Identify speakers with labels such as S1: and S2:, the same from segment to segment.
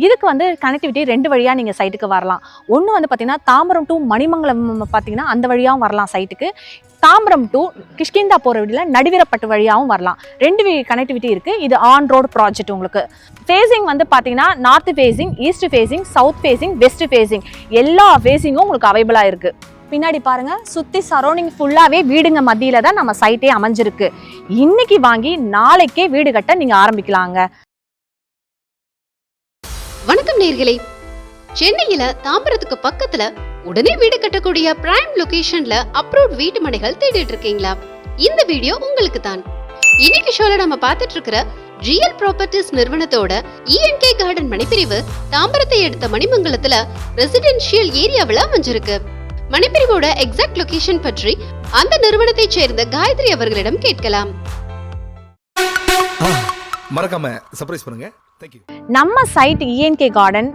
S1: இதுக்கு வந்து கனெக்டிவிட்டி 2 வழியாக நீங்கள் சைட்டுக்கு வரலாம். ஒன்று வந்து பார்த்தீங்கன்னா தாம்பரம் டு மணிமங்கலம் பார்த்தீங்கன்னா அந்த வழியாகவும் வரலாம் சைட்டுக்கு. தாம்பரம் டு கிஷ்கிந்தா போகிற வழியில் நடுவீரப்பட்டு வழியாகவும் வரலாம். 2 கனெக்டிவிட்டி இருக்குது. இது ஆன் ரோடு ப்ராஜெக்ட். உங்களுக்கு ஃபேஸிங் வந்து பார்த்தீங்கன்னா north facing, east facing, south facing, west facing எல்லா ஃபேஸிங்கும் உங்களுக்கு அவைலபிளாக இருக்குது. பின்னாடி பாருங்க, சுற்றி சரௌண்டிங் ஃபுல்லாகவே வீடுங்க மத்தியில் தான் நம்ம சைட்டே அமைஞ்சிருக்கு. இன்னைக்கு வாங்கி நாளைக்கே வீடு கட்ட நீங்கள் ஆரம்பிக்கலாங்க.
S2: வணக்கம் நேயர்களே, சென்னையில தாம்பரத்துக்கு பக்கத்துல உடனே வீடு கட்டக்கூடிய பிரைம் லொகேஷன்ல அப்ரூவ்ட் வீட்டு மனைகள் தேடிட்டு இருக்கீங்களா? இந்த வீடியோ உங்களுக்கு தான். இன்னைக்கு ஷோல நம்ம பார்த்துட்டு இருக்கிற ரியல் ப்ராப்பர்ட்டிஸ் நிறுவனத்தோட ENK கார்டன் மனைப்பிரிவு தாம்பரத்தை எடுத்த மணிமங்கலத்துல ரெசிடென்ஷியல் ஏரியாவில் அமைஞ்சிருக்கு. மனைப்பிரிவோட எக்ஸாக்ட் லொகேஷன் பற்றி அந்த நிறுவனத்தை சேர்ந்த காயத்ரி அவர்களிடம் கேட்கலாம்.
S3: மறக்காம சர்ப்ரைஸ் பண்ணுங்க. Thank you.
S1: நம்ம சைட் ENK கார்டன்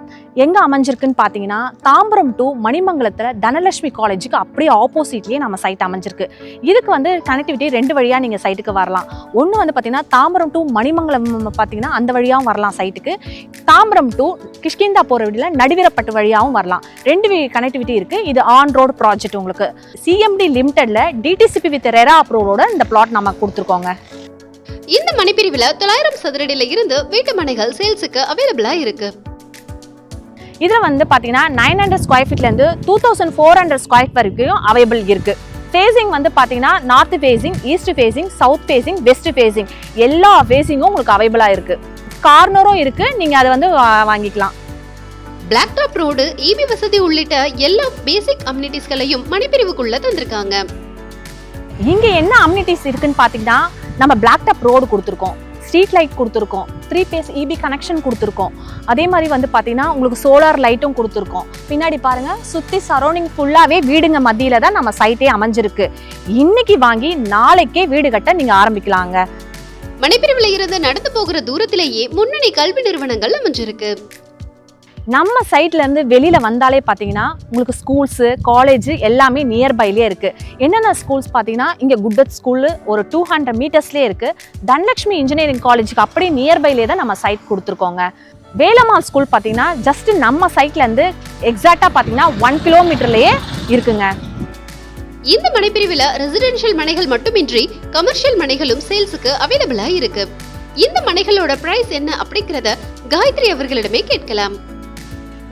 S1: எங்கே அமைஞ்சிருக்குன்னு பார்த்தீங்கன்னா தாம்பரம் டு மணிமங்கலத்தில் தனலட்சுமி காலேஜுக்கு அப்படியே ஆப்போசிட்லேயே நம்ம சைட் அமைஞ்சிருக்கு. இதுக்கு வந்து கனெக்டிவிட்டி 2 வழியாக நீங்கள் சைட்டுக்கு வரலாம். ஒன்று வந்து பார்த்தீங்கன்னா தாம்பரம் டு மணிமங்கலம் பார்த்தீங்கன்னா அந்த வழியாகவும் வரலாம் சைட்டுக்கு. தாம்பரம் டு கிஷ்கிந்தா போகிற வழியில் நடுவீரப்பட்டு வழியாகவும் வரலாம். 2 கனெக்டிவிட்டி இருக்குது. இது ஆன் ரோடு ப்ராஜெக்ட். உங்களுக்கு CMD லிமிடெடில் DTCP வித் ரெரா அப்ரூவோட இந்த பிளாட் நம்ம கொடுத்துருக்கோங்க.
S2: இந்த மனைப்பிரிவுல 900 சதுரடியில இருந்து வீட்டு மனைகள் சேல்ஸுக்கு அவைலபிளா இருக்கு.
S1: இதில் வந்து பார்த்தீங்கன்னா 900 ஸ்கொயர் ஃபீட்லேருந்து 2400 ஸ்கொயர் வரைக்கும் அவைலபிள் இருக்குது. ஃபேஸிங் வந்து பார்த்தீங்கன்னா north facing, east facing, south facing, west facing எல்லா ஃபேஸிங்கும் உங்களுக்கு அவைலபிளாக இருக்குது. கார்னரும் இருக்குது, நீங்கள் அதை வந்து வாங்கிக்கலாம்.
S2: பிளாக் டாப் ரோடு, EB வசதி உள்ளிட்ட எல்லா பேசிக் அம்யூனிட்டிஸ்களையும் மனைப்பிரிவுக்குள்ள தந்திருக்காங்க.
S1: இங்கே என்ன அம்யூனிட்டிஸ் இருக்குன்னு பார்த்தீங்கன்னா நம்ம பிளாக் டாப் ரோடு கொடுத்துருக்கோம், ஸ்ட்ரீட் லைட் கொடுத்துருக்கோம், 3 phase EB கனெக்ஷன் கொடுத்துருக்கோம். அதே மாதிரி வந்து பார்த்தீங்கன்னா உங்களுக்கு சோலார் லைட்டும் கொடுத்துருக்கோம். பின்னாடி பாருங்கள், சுற்றி சரௌண்டிங் ஃபுல்லாகவே வீடுங்க மத்தியில் தான் நம்ம சைட்டே அமைஞ்சிருக்கு. இன்னைக்கு வாங்கி நாளைக்கே வீடு கட்ட நீங்கள் ஆரம்பிக்கலாங்க.
S2: மனைப்பிரிவுல இருந்து நடந்து போகிற தூரத்திலேயே முன்னணி கல்வி நிறுவனங்கள் அமைஞ்சிருக்கு.
S1: நம்ம சைட்லேருந்து வெளியில் வந்தாலே பார்த்தீங்கன்னா உங்களுக்கு ஸ்கூல்ஸு, காலேஜு எல்லாமே நியர்பைலேயே இருக்குது. என்னென்ன ஸ்கூல்ஸ் பார்த்தீங்கன்னா இங்கே குட்டத் ஸ்கூலு ஒரு 200 மீட்டர்ஸ்லேயே இருக்குது. தனலட்சுமி இன்ஜினியரிங் காலேஜுக்கு அப்படியே நியர்பைலேயே தான் நம்ம சைட் கொடுத்துருக்கோங்க. வேலம்மாள் ஸ்கூல் பார்த்தீங்கன்னா ஜஸ்ட் நம்ம சைட்லேருந்து எக்ஸாக்டாக பார்த்தீங்கன்னா 1 கிலோமீட்டர்லேயே இருக்குங்க.
S2: இந்த மனைப்பிரிவுல ரெசிடென்ஷியல் மனைகள் மட்டுமின்றி கமர்ஷியல் மனைகளும் சேல்ஸுக்கு அவைலபிளா இருக்கு. இந்த மனைகளோட பிரைஸ் என்ன அப்படிங்கறத காயத்ரி அவர்களிடமே கேட்கலாம்.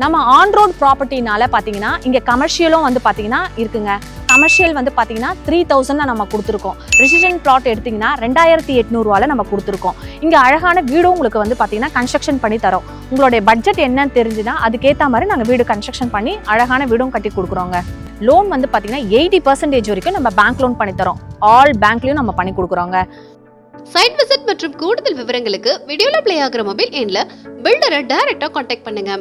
S1: நம்ம ஆன் ரோட் ப்ராப்பர்ட்டினால பார்த்தீங்கன்னா இங்கே கமர்ஷியலும் வந்து பார்த்தீங்கன்னா இருக்குங்க. கமர்ஷியல் வந்து பார்த்தீங்கன்னா 3000 நம்ம கொடுத்துருக்கோம். ரெசிடென்ட் பிளாட் எடுத்திங்கன்னா 2800 நம்ம கொடுத்துருக்கோம். இங்கே அழகான வீடும் உங்களுக்கு வந்து பார்த்தீங்கன்னா கன்ஸ்ட்ரக்ஷன் பண்ணி தரோம். உங்களுடைய பட்ஜெட் என்னன்னு தெரிஞ்சுன்னா அதுக்கேற்ற மாதிரி நாங்கள் வீடு கன்ஸ்ட்ரக்ஷன் பண்ணி அழகான வீடும் கட்டி கொடுக்குறோங்க. லோன் வந்து பார்த்தீங்கன்னா 80% வரைக்கும் நம்ம பேங்க் லோன் பண்ணி தரோம். ஆல் பேங்க்லையும் நம்ம பண்ணி கொடுக்குறோங்க.
S2: சைட் விசிட் மற்றும் கூடுதல் விவரங்களுக்கு வீடியோல பிளே ஆகிற மொபைல் எண்ணில் பில்டரை டைரக்டா கான்டாக்ட் பண்ணுங்க.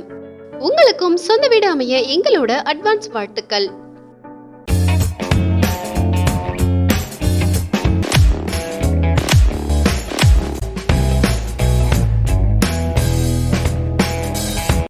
S2: உங்களுக்கும் சொந்த வீடு அமைய எங்களோட அட்வான்ஸ் வாழ்த்துக்கள்.